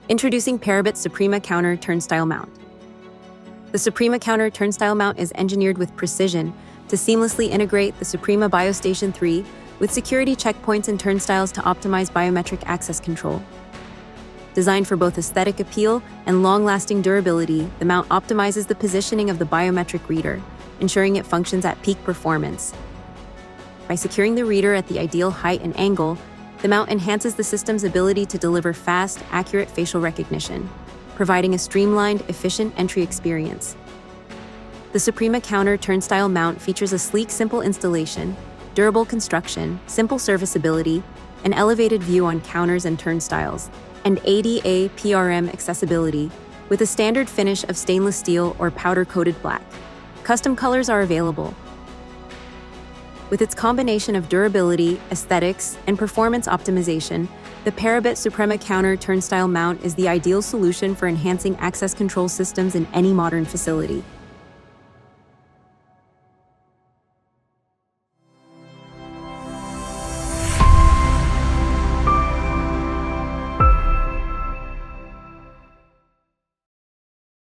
Introducing Parabit Suprema Counter Turnstile Mount. The Suprema Counter Turnstile Mount is engineered with precision to seamlessly integrate the Suprema Biostation 3 with security checkpoints and turnstiles to optimize biometric access control. Designed for both aesthetic appeal and long-lasting durability, the mount optimizes the positioning of the biometric reader, ensuring it functions at peak performance. By securing the reader at the ideal height and angle, the mount enhances the system's ability to deliver fast, accurate facial recognition, providing a streamlined, efficient entry experience. The Suprema Counter Turnstile Mount features a sleek, simple installation, durable construction, simple serviceability, an elevated view on counters and turnstiles, and ADA PRM accessibility with a standard finish of stainless steel or powder-coated black. Custom colors are available. With its combination of durability, aesthetics, and performance optimization, the Parabit Suprema Counter Turnstile Mount is the ideal solution for enhancing access control systems in any modern facility.